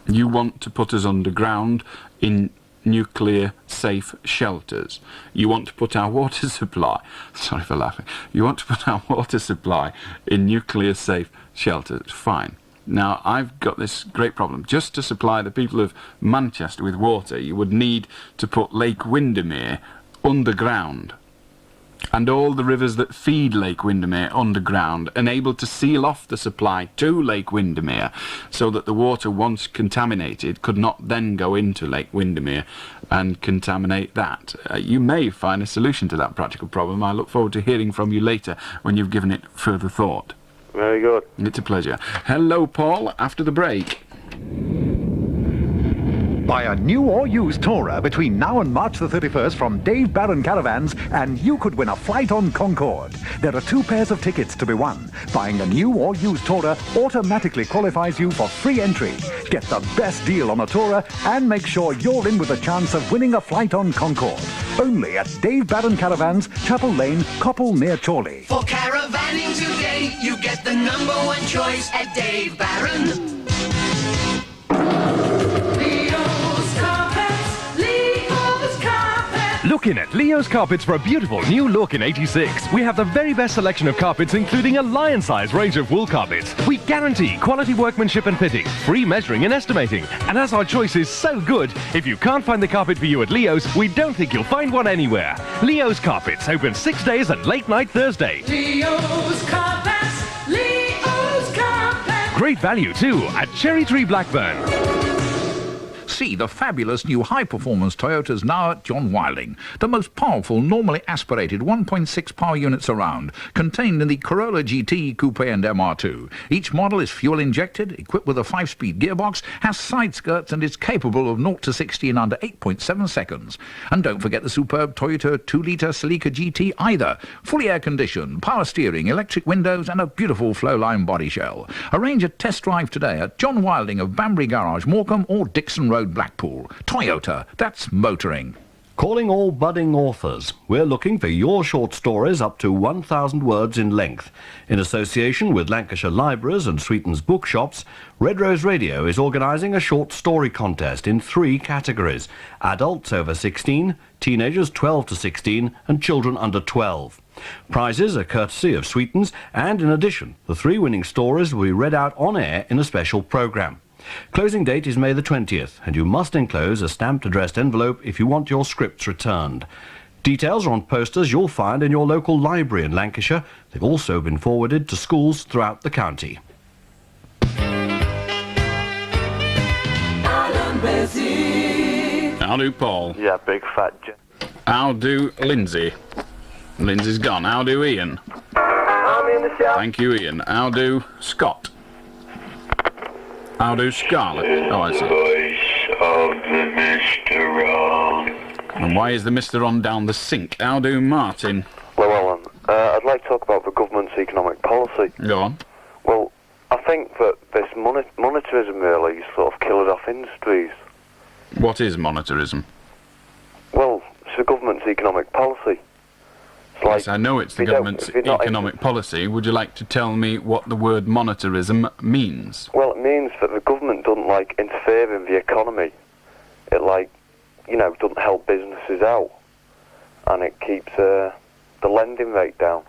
[SPEAKER 3] You want to put us underground in nuclear safe shelters. You want to put our water supply, sorry for laughing, you want to put our water supply in nuclear safe shelters. Fine. Now, I've got this great problem. Just to supply the people of Manchester with water, you would need to put Lake Windermere underground, and all the rivers that feed Lake Windermere underground, and able to seal off the supply to Lake Windermere so that the water, once contaminated, could not then go into Lake Windermere and contaminate that. You may find a solution to that practical problem. I look forward to hearing from you later when you've given it further thought.
[SPEAKER 14] Very good.
[SPEAKER 3] It's a pleasure. Hello, Paul, after the break.
[SPEAKER 1] Buy a new or used Tourer between now and March the 31st from Dave Barron Caravans and you could win a flight on Concorde. There are 2 pairs of tickets to be won. Buying a new or used Tourer automatically qualifies you for free entry. Get the best deal on a Tourer and make sure you're in with a chance of winning a flight on Concorde. Only at Dave Barron Caravans, Chapel Lane, Copple near Chorley.
[SPEAKER 2] For caravanning today, you get the #1 choice at Dave Barron.
[SPEAKER 11] Looking at Leo's Carpets for a beautiful new look in 86. We have the very best selection of carpets, including a lion-size range of wool carpets. We guarantee quality workmanship and fitting, free measuring and estimating. And as our choice is so good, if you can't find the carpet for you at Leo's, we don't think you'll find one anywhere. Leo's Carpets, open 6 days and late night Thursday.
[SPEAKER 2] Leo's Carpets, Leo's Carpets.
[SPEAKER 11] Great value too at Cherry Tree Blackburn.
[SPEAKER 8] See the fabulous new high-performance Toyotas now at John Wilding. The most powerful, normally aspirated 1.6 power units around, contained in the Corolla GT, Coupe and MR2. Each model is fuel-injected, equipped with a 5-speed gearbox, has side skirts and is capable of 0 to 60 in under 8.7 seconds. And don't forget the superb Toyota 2-litre Celica GT either. Fully air-conditioned, power steering, electric windows and a beautiful Flowline body shell. Arrange a test drive today at John Wilding of Banbury Garage, Morecambe or Dixon Road, Blackpool. Toyota, that's motoring.
[SPEAKER 9] Calling all budding authors. We're looking for your short stories up to 1,000 words in length. In association with Lancashire Libraries and Sweeten's Bookshops, Red Rose Radio is organising a short story contest in 3 categories: adults over 16, teenagers 12 to 16 and children under 12. Prizes are courtesy of Sweeten's, and in addition, the 3 winning stories will be read out on air in a special programme. Closing date is May the 20th, and you must enclose a stamped addressed envelope if you want your scripts returned. Details are on posters you'll find in your local library in Lancashire. They've also been forwarded to schools throughout the county.
[SPEAKER 2] Allan Beswick.
[SPEAKER 3] How do Paul?
[SPEAKER 16] Yeah, big fat
[SPEAKER 3] How do Lindsay? Lindsay's gone. How do Ian?
[SPEAKER 16] I'm in the shower.
[SPEAKER 3] Thank you, Ian. How do Scott? How do Scarlett? Oh, I see.
[SPEAKER 2] Voice of the Mr. On.
[SPEAKER 3] And why is the Mr. on down the sink? How do Martin?
[SPEAKER 6] Well, Alan, I'd like to talk about the government's economic policy.
[SPEAKER 3] Go on.
[SPEAKER 6] Well, I think that this monetarism really sort of killed off industries.
[SPEAKER 3] What is monetarism?
[SPEAKER 6] Well, it's the government's economic policy.
[SPEAKER 3] Yes, I know it's the government's economic policy. Would you like to tell me what the word monetarism means?
[SPEAKER 6] Well, it means that the government doesn't, interfere in the economy. It, doesn't help businesses out. And it keeps the lending rate down.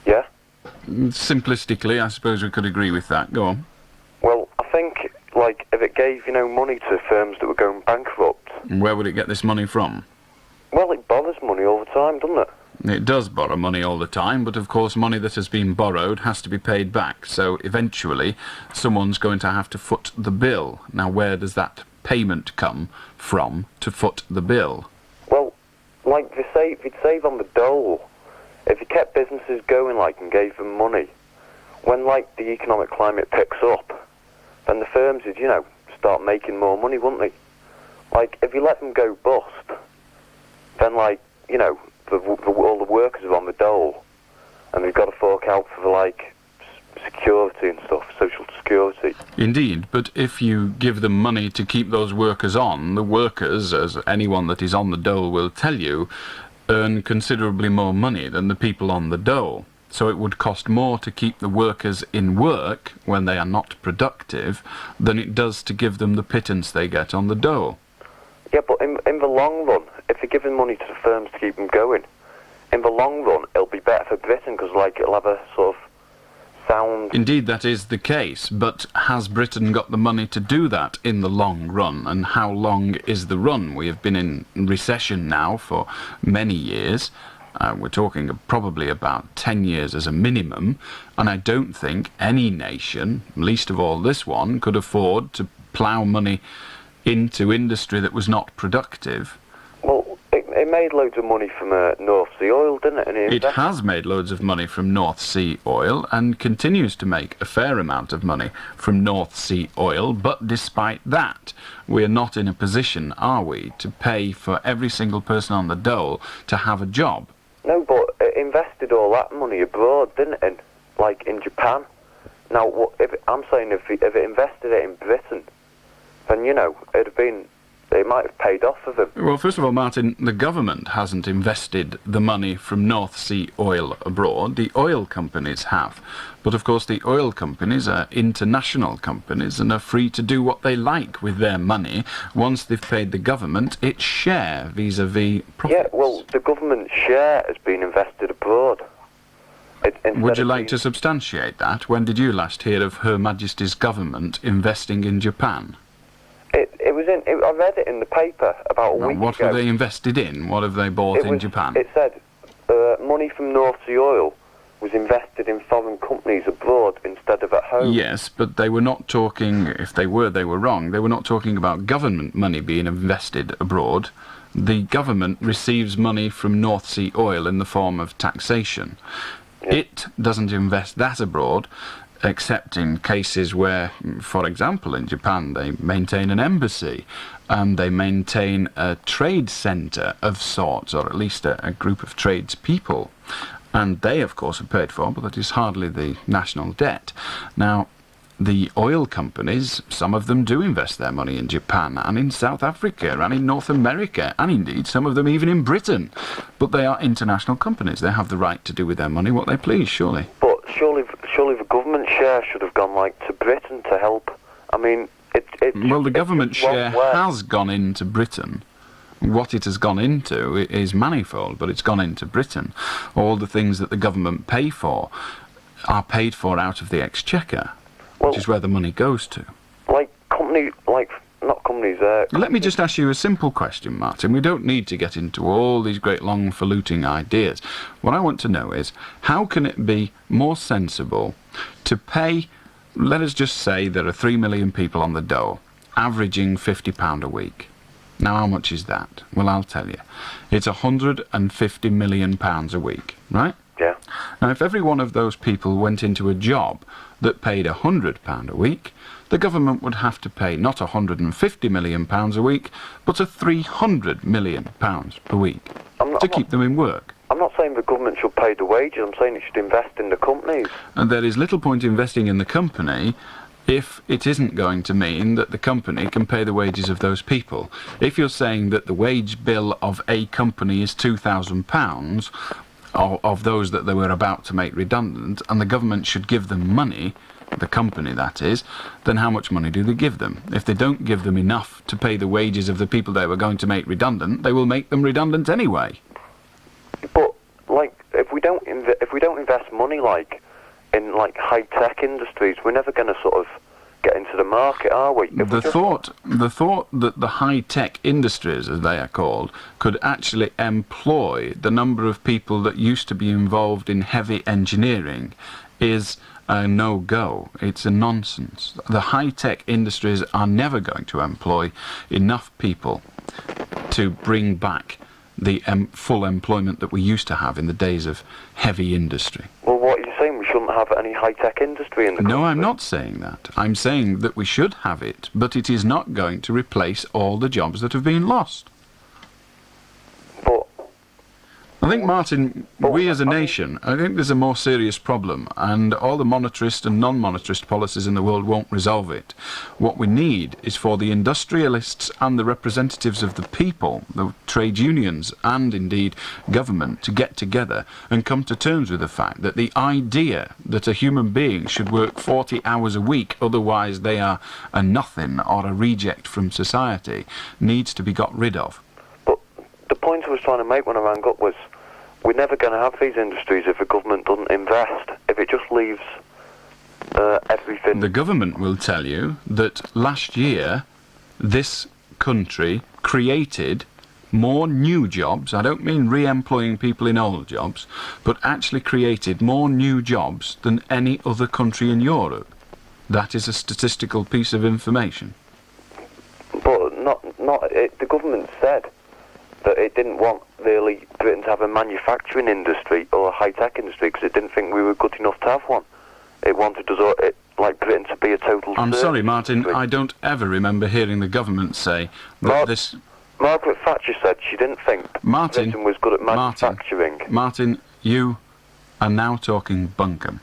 [SPEAKER 6] Yeah?
[SPEAKER 3] Simplistically, I suppose we could agree with that. Go on.
[SPEAKER 6] Well, I think, if it gave, money to firms that were going bankrupt...
[SPEAKER 3] Where would it get this money from?
[SPEAKER 6] Well, it bothers money all the time, doesn't it?
[SPEAKER 3] It does borrow money all the time, but of course money that has been borrowed has to be paid back, so eventually someone's going to have to foot the bill. Now, where does that payment come from to foot the bill?
[SPEAKER 10] Well, like, if you'd save on the dole, if you kept businesses going, like, and gave them money, when, like, the economic climate picks up, then the firms would, you know, start making more money, wouldn't they? Like, if you let them go bust, then, like, you know, all the workers are on the dole, and they've got to fork out for, like, security and stuff, social security.
[SPEAKER 3] Indeed, but if you give them money to keep those workers on, the workers, as anyone that is on the dole will tell you, earn considerably more money than the people on the dole. So it would cost more to keep the workers in work when they are not productive than it does to give them the pittance they get on the dole.
[SPEAKER 10] Yeah, but in the long run, if you're giving money to the firms to keep them going, in the long run, it'll be better for Britain because, like, it'll have a sort of sound...
[SPEAKER 3] Indeed, that is the case, but has Britain got the money to do that in the long run? And how long is the run? We have been in recession now for many years. We're talking probably about 10 years as a minimum, and I don't think any nation, least of all this one, could afford to plough money into industry that was not productive.
[SPEAKER 10] Well, it made loads of money from North Sea oil, didn't it? And
[SPEAKER 3] it has made loads of money from North Sea oil and continues to make a fair amount of money from North Sea oil, but despite that, we're not in a position, are we, to pay for every single person on the dole to have a job.
[SPEAKER 10] No, but it invested all that money abroad, didn't it? Like in Japan. Now, I'm saying if it invested it in Britain, then, you know, it might have paid off for them.
[SPEAKER 3] Well, first of all, Martin, the government hasn't invested the money from North Sea oil abroad. The oil companies have. But, of course, the oil companies are international companies and are free to do what they like with their money. Once they've paid the government its share vis-à-vis profits.
[SPEAKER 10] Yeah, well, the government share has been invested abroad.
[SPEAKER 3] Would you like to substantiate that? When did you last hear of Her Majesty's government investing in Japan?
[SPEAKER 10] I read it in the paper about a week ago.
[SPEAKER 3] What were they invested in? What have they bought in Japan?
[SPEAKER 10] It said money from North Sea oil was invested in foreign companies abroad instead of at home.
[SPEAKER 3] Yes, but they were not talking, if they were wrong. They were not talking about government money being invested abroad. The government receives money from North Sea oil in the form of taxation. Yeah. It doesn't invest that abroad, except in cases where, for example, in Japan, they maintain an embassy, and they maintain a trade centre of sorts, or at least a group of tradespeople. And they, of course, are paid for, but that is hardly the national debt. Now, the oil companies, some of them do invest their money in Japan, and in South Africa, and in North America, and indeed some of them even in Britain. But they are international companies. They have the right to do with their money what they please, surely.
[SPEAKER 10] But surely the government share should have gone, like, to Britain to help. I mean,
[SPEAKER 3] well, the government share has gone into Britain. What it has gone into is manifold, but it's gone into Britain. All the things that the government pay for are paid for out of the exchequer, which is where the money goes to. Let me just ask you a simple question, Martin. We don't need to get into all these great long faluting ideas. What I want to know is, how can it be more sensible to pay, let us just say there are 3 million people on the dole, averaging £50 a week. Now, how much is that? Well, I'll tell you. It's £150 million a week, right?
[SPEAKER 10] Yeah.
[SPEAKER 3] Now, if every one of those people went into a job that paid £100 a week, the government would have to pay not £150 million a week, but £300 million a week to keep them in work.
[SPEAKER 10] I'm not saying the government should pay the wages, I'm saying it should invest in the companies.
[SPEAKER 3] And there is little point investing in the company if it isn't going to mean that the company can pay the wages of those people. If you're saying that the wage bill of a company is £2,000, of those that they were about to make redundant, and the government should give them money, the company that is, then how much money do they give them? If they don't give them enough to pay the wages of the people they were going to make redundant, they will make them redundant anyway.
[SPEAKER 10] But, like, if we don't invest money, like, in, like, high-tech industries, we're never going to sort of get into into the market, are we?
[SPEAKER 3] The thought that the high-tech industries, as they are called, could actually employ the number of people that used to be involved in heavy engineering is a no-go. It's a nonsense. The high-tech industries are never going to employ enough people to bring back the full employment that we used to have in the days of heavy industry.
[SPEAKER 10] Well, what are you saying? We shouldn't have any high-tech industry in the country?
[SPEAKER 3] No, I'm not saying that. I'm saying that we should have it, but it is not going to replace all the jobs that have been lost.
[SPEAKER 10] But
[SPEAKER 3] I think, Martin, we as a nation, I think there's a more serious problem, and all the monetarist and non-monetarist policies in the world won't resolve it. What we need is for the industrialists and the representatives of the people, the trade unions and indeed government, to get together and come to terms with the fact that the idea that a human being should work 40 hours a week, otherwise they are a nothing or a reject from society, needs to be got rid of.
[SPEAKER 10] But the point I was trying to make when I rang up was, we're never going to have these industries if the government doesn't invest, if it just leaves everything...
[SPEAKER 3] The government will tell you that last year this country created more new jobs. I don't mean re-employing people in old jobs, but actually created more new jobs than any other country in Europe. That is a statistical piece of information.
[SPEAKER 10] But the government said that it didn't want really Britain to have a manufacturing industry or a high-tech industry because it didn't think we were good enough to have one. It wanted us, like Britain, to be a total...
[SPEAKER 3] I'm sorry, Martin, I don't ever remember hearing the government say that this...
[SPEAKER 10] Margaret Thatcher said she didn't think Britain was good at manufacturing.
[SPEAKER 3] Martin, you are now talking bunkum.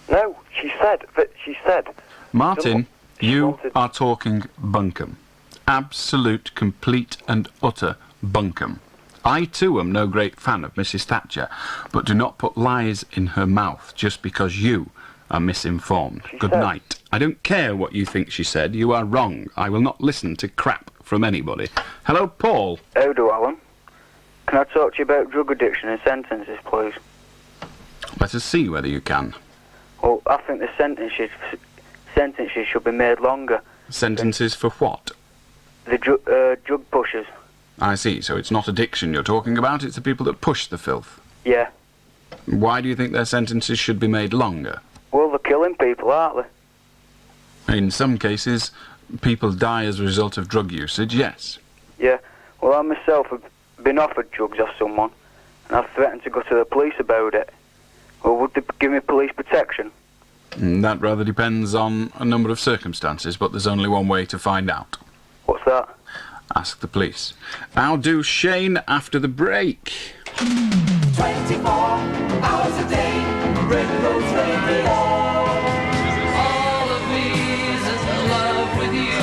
[SPEAKER 10] No, she said...
[SPEAKER 3] Martin, you are talking bunkum. Absolute, complete and utter bunkum. I too am no great fan of Mrs. Thatcher, but do not put lies in her mouth just because you are misinformed. Good night. I don't care what you think she said. You are wrong. I will not listen to crap from anybody. Hello, Paul.
[SPEAKER 22] How do, Alan? Can I talk to you about drug addiction in sentences, please?
[SPEAKER 3] Let us see whether you can.
[SPEAKER 22] Well, I think the sentences should be made longer.
[SPEAKER 3] Sentences for what?
[SPEAKER 22] The drug pushers.
[SPEAKER 3] I see, so it's not addiction you're talking about, it's the people that push the filth.
[SPEAKER 22] Yeah.
[SPEAKER 3] Why do you think their sentences should be made longer?
[SPEAKER 22] Well, they're killing people, aren't they?
[SPEAKER 3] In some cases, people die as a result of drug usage, yes.
[SPEAKER 22] Yeah. Well, I myself have been offered drugs off someone, and I've threatened to go to the police about it. Well, would they give me police protection?
[SPEAKER 3] That rather depends on a number of circumstances, but there's only one way to find out.
[SPEAKER 22] What's that?
[SPEAKER 3] Ask the police. I'll do Shane after the break.
[SPEAKER 2] 24 hours a day, Red Rose Radio. All of me is in love with you.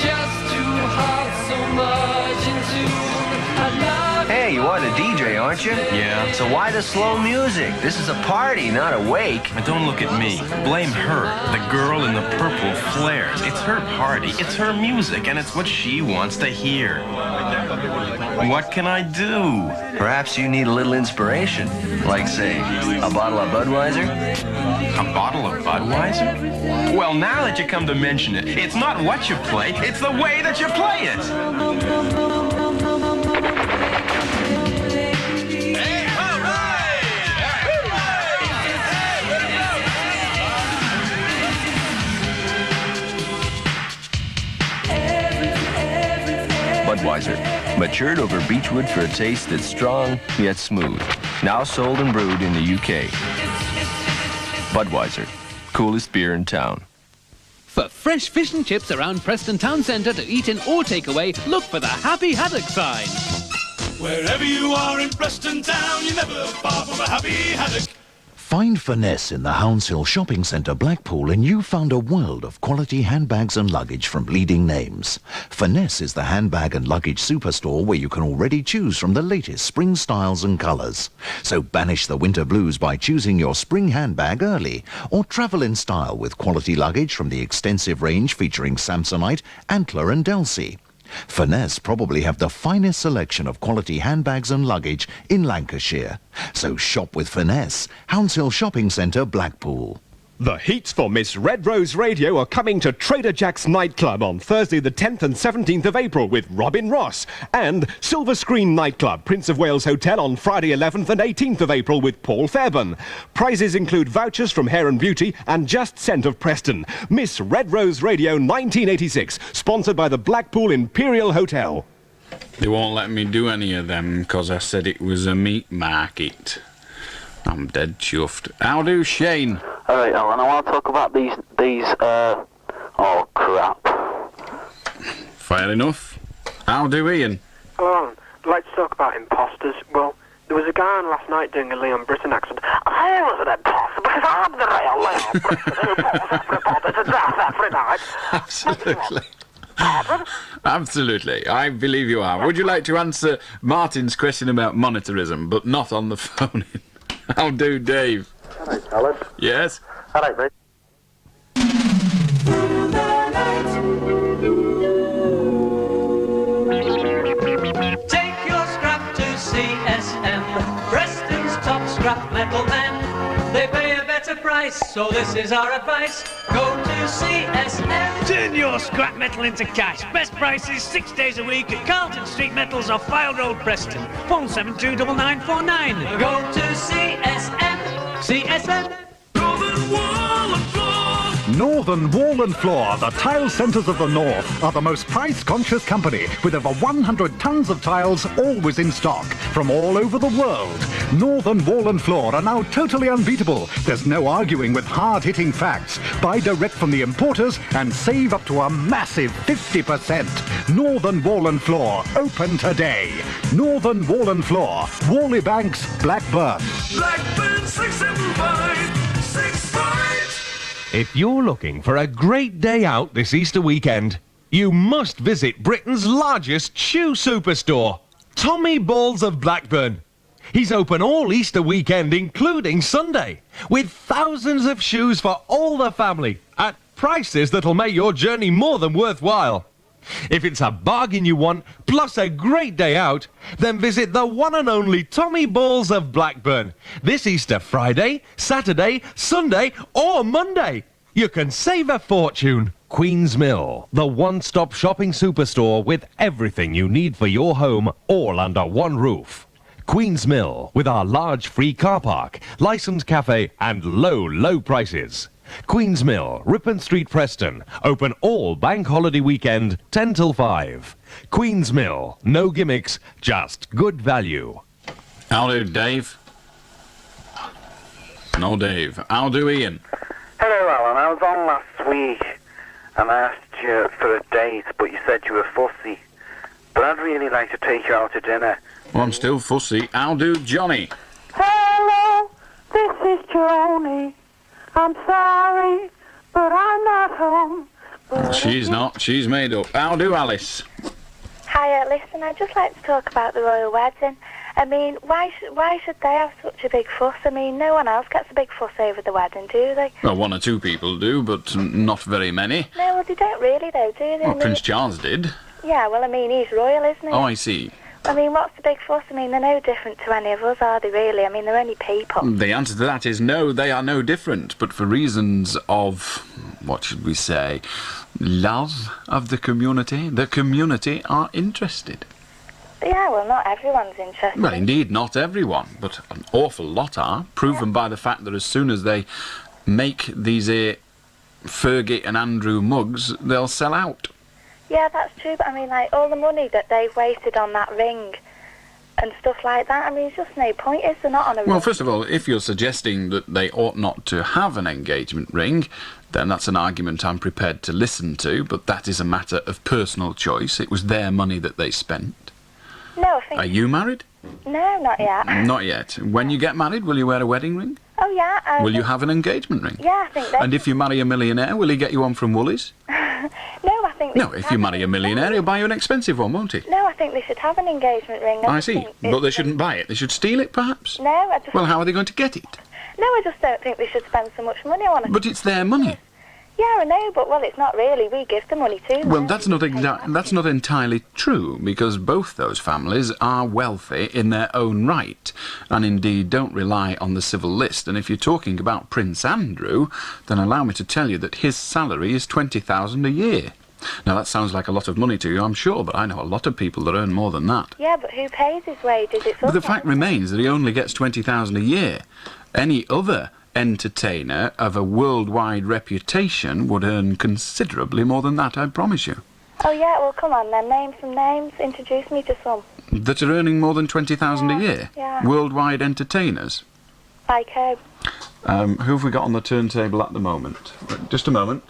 [SPEAKER 2] Just too hot, so much in tune. I love
[SPEAKER 12] Hey, you are the DJ, aren't you? Yeah. So why the slow music? This is a party, not a wake.
[SPEAKER 13] Don't look at me. Blame her, the girl in the purple flares. It's her party, it's her music, and it's what she wants to hear. What can I do?
[SPEAKER 12] Perhaps you need a little inspiration. Like, say, a bottle of Budweiser?
[SPEAKER 13] A bottle of Budweiser? Well, now that you come to mention it, it's not what you play, it's the way that you play it.
[SPEAKER 12] Budweiser, matured over beechwood for a taste that's strong yet smooth. Now sold and brewed in the UK. Budweiser, coolest beer in town.
[SPEAKER 15] For fresh fish and chips around Preston Town Centre to eat in or take away, look for the Happy Haddock sign.
[SPEAKER 17] Wherever you are in Preston Town, you're never far from a Happy Haddock.
[SPEAKER 18] Find Finesse in the Hounshill Shopping Centre, Blackpool, and you've found a world of quality handbags and luggage from leading names. Finesse is the handbag and luggage superstore where you can already choose from the latest spring styles and colours. So banish the winter blues by choosing your spring handbag early, or travel in style with quality luggage from the extensive range featuring Samsonite, Antler and Delsey. Finesse probably have the finest selection of quality handbags and luggage in Lancashire. So shop with Finesse, Hounshill Shopping Centre, Blackpool.
[SPEAKER 11] The heats for Miss Red Rose Radio are coming to Trader Jack's nightclub on Thursday the 10th and 17th of April with Robin Ross, and Silver Screen Nightclub, Prince of Wales Hotel on Friday 11th and 18th of April with Paul Fairbairn. Prizes include vouchers from Hair and Beauty and Just Scent of Preston. Miss Red Rose Radio 1986, sponsored by the Blackpool Imperial Hotel.
[SPEAKER 3] They won't let me do any of them because I said it was a meat market. I'm dead chuffed. How do, Shane?
[SPEAKER 5] Alright, Alan, I want to talk about these, oh, crap.
[SPEAKER 3] Fair enough. How do, Ian?
[SPEAKER 19] Hello, Alan. I'd like to talk about imposters. Well, there was a guy on last night doing a Leon Britton accent. I was an imposter because I'm the real Leon Britton who pulls up reporters and does every night.
[SPEAKER 3] Absolutely. Absolutely. I believe you are. Would you like to answer Martin's question about monetarism, but not on the phone? How do, Dave?
[SPEAKER 14] Hello, Alan.
[SPEAKER 3] Yes?
[SPEAKER 14] Hello, mate.
[SPEAKER 2] Take your scrap to CSM, Preston's top scrap metal men. They pay a better price, so this is our advice. Go to CSM.
[SPEAKER 20] Turn your scrap metal into cash. Best prices 6 days a week at Carlton Street Metals off File Road, Preston. Phone 729949.
[SPEAKER 2] Go to CSM. CSM.
[SPEAKER 1] Northern Wall and Floor, the tile centres of the North, are the most price-conscious company with over 100 tons of tiles always in stock from all over the world. Northern Wall and Floor are now totally unbeatable. There's no arguing with hard-hitting facts. Buy direct from the importers and save up to a massive 50%. Northern Wall and Floor, open today. Northern Wall and Floor, Wally Banks, Blackburn.
[SPEAKER 17] Blackburn 675 65.
[SPEAKER 11] If you're looking for a great day out this Easter weekend, you must visit Britain's largest shoe superstore, Tommy Balls of Blackburn. He's open all Easter weekend, including Sunday, with thousands of shoes for all the family at prices that'll make your journey more than worthwhile. If it's a bargain you want, plus a great day out, then visit the one and only Tommy Balls of Blackburn this Easter Friday, Saturday, Sunday or Monday. You can save a fortune. Queen's Mill, the one-stop shopping superstore with everything you need for your home, all under one roof. Queen's Mill, with our large free car park, licensed cafe and low prices. Queen's Mill, Ripon Street, Preston. Open all bank holiday weekend, 10 till 5. Queen's Mill, no gimmicks, just good value.
[SPEAKER 3] How do, Dave? No, Dave. How do, Ian?
[SPEAKER 21] Hello, Alan. I was on last week and I asked you for a date, but you said you were fussy. But I'd really like to take you out to dinner.
[SPEAKER 3] Well, I'm still fussy. How do, Johnny?
[SPEAKER 4] Hello, this is Joni. I'm sorry, but I'm not home.
[SPEAKER 3] She's not. She's made up. How do, Alice?
[SPEAKER 23] Hiya, listen, I'd just like to talk about the royal wedding. I mean, why should they have such a big fuss? I mean, no one else gets a big fuss over the wedding, do they?
[SPEAKER 3] Well, one or two people do, but not very many.
[SPEAKER 23] No, well, they don't really, though, do they?
[SPEAKER 3] Well, Prince Charles did.
[SPEAKER 23] Yeah, well, I mean, he's royal, isn't he?
[SPEAKER 3] Oh, I see.
[SPEAKER 23] I mean, what's the big fuss? I mean, they're no different to any of us, are they, really? I mean, they're only people.
[SPEAKER 3] The answer to that is no, they are no different, but for reasons of, what should we say, love of the community are interested.
[SPEAKER 23] Yeah, well, not everyone's interested.
[SPEAKER 3] Well, indeed, not everyone, but an awful lot are, proven by the fact that as soon as they make these Fergie and Andrew mugs, they'll sell out.
[SPEAKER 23] Yeah, that's true, but I mean, like, all the money that they've wasted on that ring and stuff like that, I mean, there's just no point, is there, not on a ring?
[SPEAKER 3] Well, first of all, if you're suggesting that they ought not to have an engagement ring, then that's an argument I'm prepared to listen to, but that is a matter of personal choice. It was their money that they spent.
[SPEAKER 23] No, I think...
[SPEAKER 3] Are you married?
[SPEAKER 23] No, not yet.
[SPEAKER 3] Not yet. When you get married, will you wear a wedding ring?
[SPEAKER 23] Oh, yeah.
[SPEAKER 3] Will you have an engagement ring?
[SPEAKER 23] Yeah, I think they...
[SPEAKER 3] And if you marry a millionaire, will he get you one from Woolies?
[SPEAKER 23] No, I think...
[SPEAKER 3] No, if you marry a millionaire, he'll buy you an expensive one, won't he?
[SPEAKER 23] No, I think they should have an engagement ring.
[SPEAKER 3] I see. But they shouldn't buy it. They should steal it, perhaps?
[SPEAKER 23] No, I just...
[SPEAKER 3] Well, how are they going to get it?
[SPEAKER 23] No, I just don't think they should spend so much money on it.
[SPEAKER 3] But it's their money.
[SPEAKER 23] Yeah, I know, but, well, it's not really. We give the money to them.
[SPEAKER 3] Well, that's not entirely true, because both those families are wealthy in their own right, and indeed don't rely on the civil list. And if you're talking about Prince Andrew, then allow me to tell you that his salary is $20,000 a year. Now, that sounds like a lot of money to you, I'm sure, but I know a lot of people that earn more than that.
[SPEAKER 23] Yeah, but who pays his wages? It's
[SPEAKER 3] But the fact remains that he only gets $20,000 a year. Any other entertainer of a worldwide reputation would earn considerably more than that, I promise you.
[SPEAKER 23] Oh, yeah, well, come on then, name some names, introduce me to some.
[SPEAKER 3] That are earning more than $20,000 a year?
[SPEAKER 23] Yeah.
[SPEAKER 3] Worldwide entertainers?
[SPEAKER 23] Like who?
[SPEAKER 3] Who have we got on the turntable at the moment? Just a moment.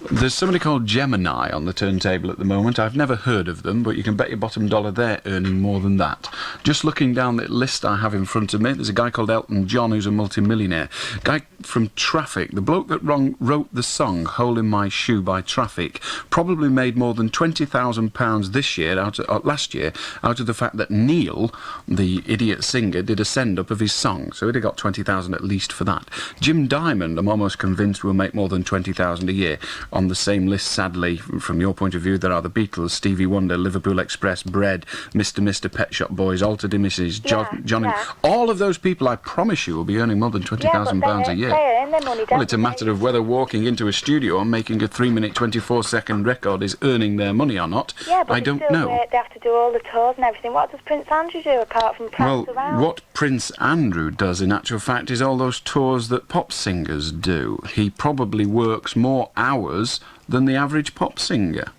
[SPEAKER 3] There's somebody called Gemini on the turntable at the moment. I've never heard of them, but you can bet your bottom dollar they're earning more than that. Just looking down the list I have in front of me, there's a guy called Elton John who's a multimillionaire. Guy from Traffic, the bloke that wrote the song Hole in My Shoe by Traffic, probably made more than £20,000 this year, last year, out of the fact that Neil, the idiot singer, did a send-up of his song. So he'd have got 20,000 at least for that. Jim Diamond, I'm almost convinced, will make more than 20,000 a year. On the same list, sadly, from your point of view, there are the Beatles, Stevie Wonder, Liverpool Express, Bread, Mr. Pet Shop Boys, Altered Images, Johnny...
[SPEAKER 23] yeah.
[SPEAKER 3] All of those people, I promise you, will be earning more than £20,000 a year.
[SPEAKER 23] They earn their money,
[SPEAKER 3] Well, it's a matter of whether walking into a studio and making a 3-minute, 24-second record is earning their money or not.
[SPEAKER 23] Yeah, but
[SPEAKER 3] I don't
[SPEAKER 23] still,
[SPEAKER 3] know.
[SPEAKER 23] They have to do all the tours and everything. What does Prince Andrew do apart from prance around?
[SPEAKER 3] What Prince Andrew does, in actual fact, is all those tours that pop singers do. He probably works more hours than the average pop singer.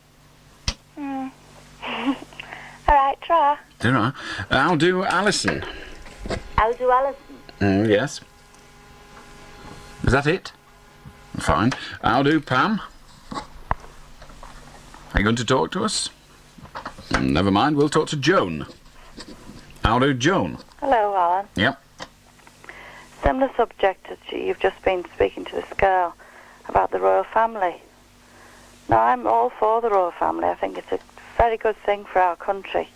[SPEAKER 23] All right, try.
[SPEAKER 3] There are. I'll do Alison.
[SPEAKER 23] I'll do Alison.
[SPEAKER 3] Yes. Is that it? Fine. I'll do Pam. Are you going to talk to us? Never mind, we'll talk to Joan. I'll do Joan.
[SPEAKER 7] Hello, Alan.
[SPEAKER 3] Yep.
[SPEAKER 7] Similar subject as you've just been speaking to this girl about the royal family. Now, I'm all for the royal family. I think it's a very good thing for our country.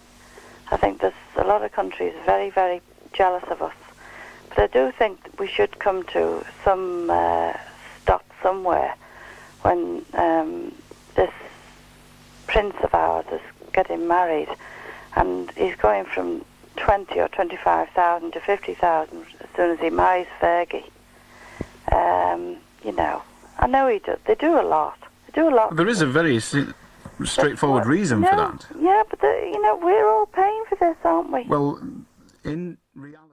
[SPEAKER 7] I think there's a lot of countries very, very jealous of us. But I do think that we should come to some stop somewhere when this prince of ours is getting married, and he's going from 20 or 25,000 to 50,000 as soon as he marries Fergie. You know, I know he does. They do a lot. They do a lot.
[SPEAKER 3] There is a very straightforward reason for that.
[SPEAKER 7] Yeah, but you know, we're all paying for this, aren't we?
[SPEAKER 3] Well, in reality...